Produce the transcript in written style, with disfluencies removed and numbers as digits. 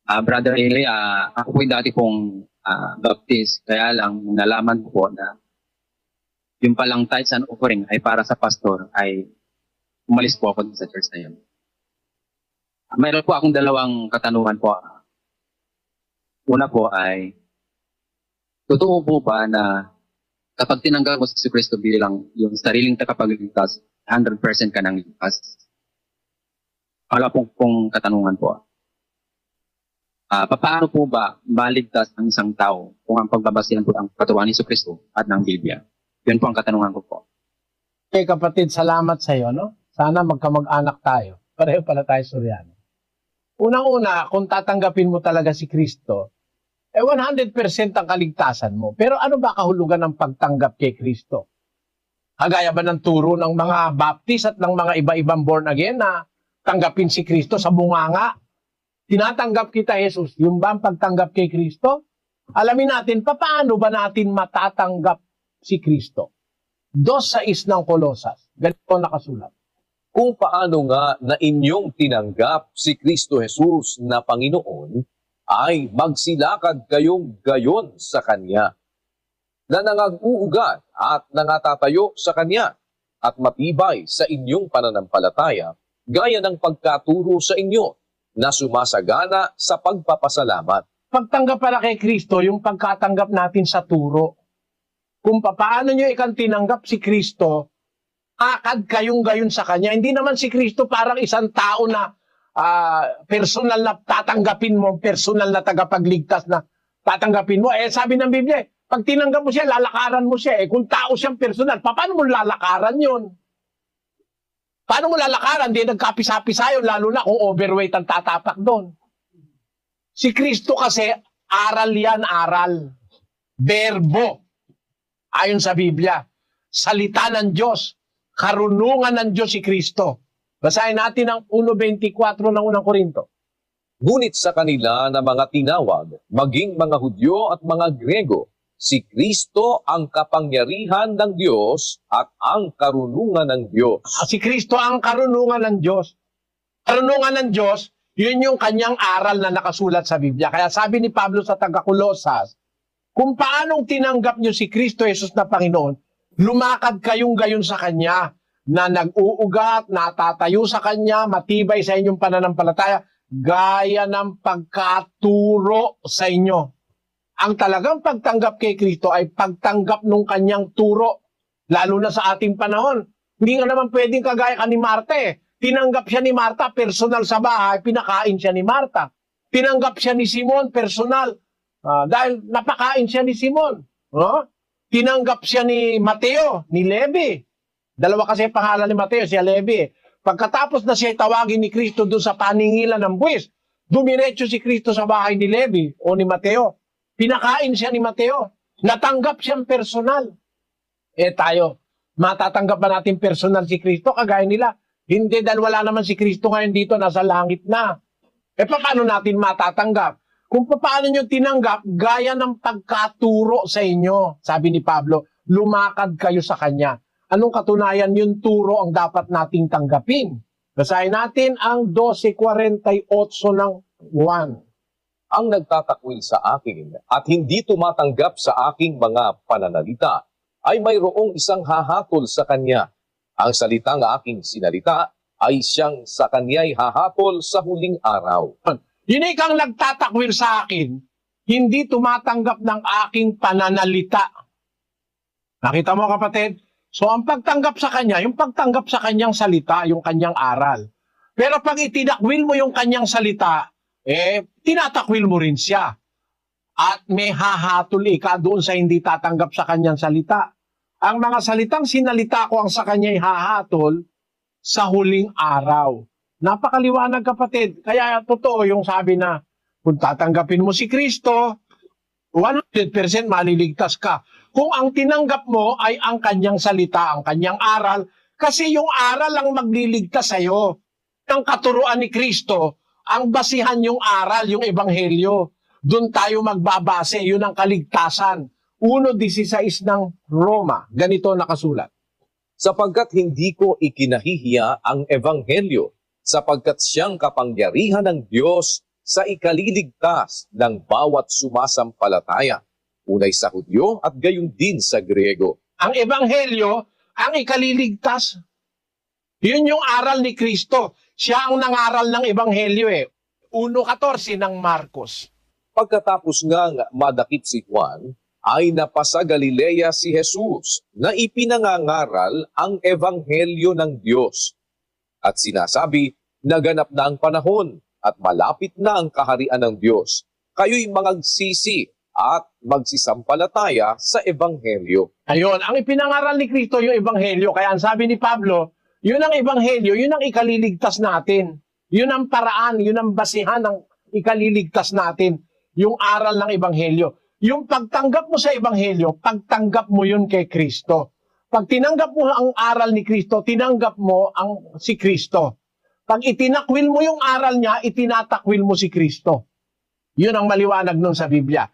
Brother Eli, ako po'y dati pong baptist, kaya lang nalaman ko po na yung palang tithes and offering ay para sa pastor, ay umalis po ako sa church na yun. Mayroon po akong dalawang katanungan po. Una po ay, totoo po ba na kapag tinanggap mo si Kristo bilang yung sariling tagapagligtas, 100% ka nang ligtas? Wala pong katanungan po. Paano po ba maligtas ang isang tao kung ang pagbabasihan po ang katawan ni Kristo at ng Biblia? Yun po ang katanungan ko po. Okay, kapatid, salamat sa iyo, no? Sana magkamag-anak tayo. Pareho pala tayo Suryano. Unang-una, kung tatanggapin mo talaga si Kristo, 100% ang kaligtasan mo. Pero ano ba kahulugan ng pagtanggap kay Kristo? Kagaya ba ng turo ng mga Baptist at ng mga iba-ibang born again na tanggapin si Kristo sa bunganga? Tinatanggap kita, Jesus. Yung ba ang pagtanggap kay Kristo? Alamin natin, paano ba natin matatanggap si Kristo? 2:6 ng Kolosas. Ganito nakasulat. Kung paano nga na inyong tinanggap si Kristo Jesus na Panginoon, ay magsilakad kayong gayon sa Kanya, na nangag-uugat at nangatatayo sa Kanya, at matibay sa inyong pananampalataya, gaya ng pagkaturo sa inyo, na sumasagana sa pagpapasalamat. Pagtanggap para kay Kristo, yung pagkatanggap natin sa turo. Kung paano nyo ikang tinanggap si Kristo, akad kayong gayon sa Kanya. Hindi naman si Kristo parang isang tao na personal na tatanggapin mo, personal na tagapagligtas na tatanggapin mo. Sabi ng Biblia, pag tinanggap mo siya, lalakaran mo siya. Kung tao siyang personal, paano mo lalakaran yun? Paano mo lalakaran? Di nagkapisa-pisa yun, lalo na kung overweight ang tatapak doon. Si Kristo kasi, aral yan, aral. Verbo. Ayon sa Biblia. Salita ng Diyos. Karunungan ng Diyos si Kristo. Basahin natin ang 1:24 ng unang Korinto. Ngunit sa kanila na mga tinawag, maging mga Hudyo at mga Grego, si Kristo ang kapangyarihan ng Diyos at ang karunungan ng Diyos. Si Kristo ang karunungan ng Diyos. Karunungan ng Diyos, yun yung kanyang aral na nakasulat sa Biblia. Kaya sabi ni Pablo sa taga-Kolosas, kung paanong tinanggap nyo si Kristo Jesus na Panginoon, lumakad kayong gayon sa Kanya, na nag-uugat, natatayo sa Kanya, matibay sa inyong pananampalataya, gaya ng pagkaturo sa inyo. Ang talagang pagtanggap kay Kristo ay pagtanggap ng Kanyang turo, lalo na sa ating panahon. Hindi nga naman pwedeng kagaya ka ni Marta Tinanggap siya ni Marta, personal sa bahay, pinakain siya ni Marta. Tinanggap siya ni Simon, personal, dahil napakain siya ni Simon. Tinanggap siya ni Mateo, ni Levi. Dalawa kasi pangalan ni Mateo, siya Levi. Pagkatapos na siya tawagin ni Kristo doon sa paningilan ng buwis, dumiretso si Kristo sa bahay ni Levi o ni Mateo. Pinakain siya ni Mateo. Natanggap siyang personal. Tayo, matatanggap ba natin personal si Kristo kagaya nila? Hindi, dahil wala naman si Kristo ngayon dito, nasa langit na. Paano natin matatanggap? Kung paano nyo tinanggap, gaya ng pagkaturo sa inyo, sabi ni Pablo, lumakad kayo sa Kanya. Anong katunayan yung turo ang dapat nating tanggapin? Basahin natin ang 12:48 ng 1. Ang nagtatakwil sa akin at hindi tumatanggap sa aking mga pananalita ay mayroong isang hahatol sa kanya. Ang salitang aking sinalita ay siyang sa kanya'y hahatol sa huling araw. Yun ikang nagtatakwil sa akin, hindi tumatanggap ng aking pananalita. Nakita mo kapatid? So ang pagtanggap sa kanya, yung pagtanggap sa kanyang salita, yung kanyang aral. Pero pag itinakwil mo yung kanyang salita, tinatakwil mo rin siya. At may hahatol ka doon sa hindi tatanggap sa kanyang salita. Ang mga salitang sinalita ko ang sa kanya'y hahatol sa huling araw. Napakaliwanag kapatid. Kaya totoo yung sabi na kung tatanggapin mo si Kristo, 100% maliligtas ka. Kung ang tinanggap mo ay ang kanyang salita, ang kanyang aral, kasi yung aral ang magliligtas sa'yo. Ang katuruan ni Kristo, ang basihan yung aral, yung ebanghelyo. Doon tayo magbabase, yun ang kaligtasan. 1:16 ng Roma, ganito nakasulat. Sapagkat hindi ko ikinahihiya ang ebanghelyo, sapagkat siyang kapangyarihan ng Diyos sa ikaliligtas ng bawat sumasampalataya, unay sa Hudyo at gayon din sa Griego. Ang ebanghelyo, ang ikaliligtas. Yun yung aral ni Kristo. Siya ang nangaral ng ebanghelyo eh. 1:14 ng Marcos. Pagkatapos ngang madakip si Juan, ay napasa Galilea si Jesus na ipinangangaral ang ebanghelyo ng Diyos. At sinasabi, naganap na ang panahon at malapit na ang kaharian ng Diyos. Kayo'y magsisi at magsisampalataya sa ebanghelyo. Ayun, ang ipinangaral ni Kristo yung ebanghelyo. Kaya ang sabi ni Pablo, yun ang ebanghelyo, yun ang ikaliligtas natin. Yun ang paraan, yun ang basihan ng ikaliligtas natin. Yung aral ng ebanghelyo. Yung pagtanggap mo sa ebanghelyo, pagtanggap mo yun kay Kristo. Pag tinanggap mo ang aral ni Kristo, tinanggap mo ang si Kristo. Pag itinakwil mo yung aral niya, itinatakwil mo si Kristo. Yun ang maliwanag nun sa Biblia.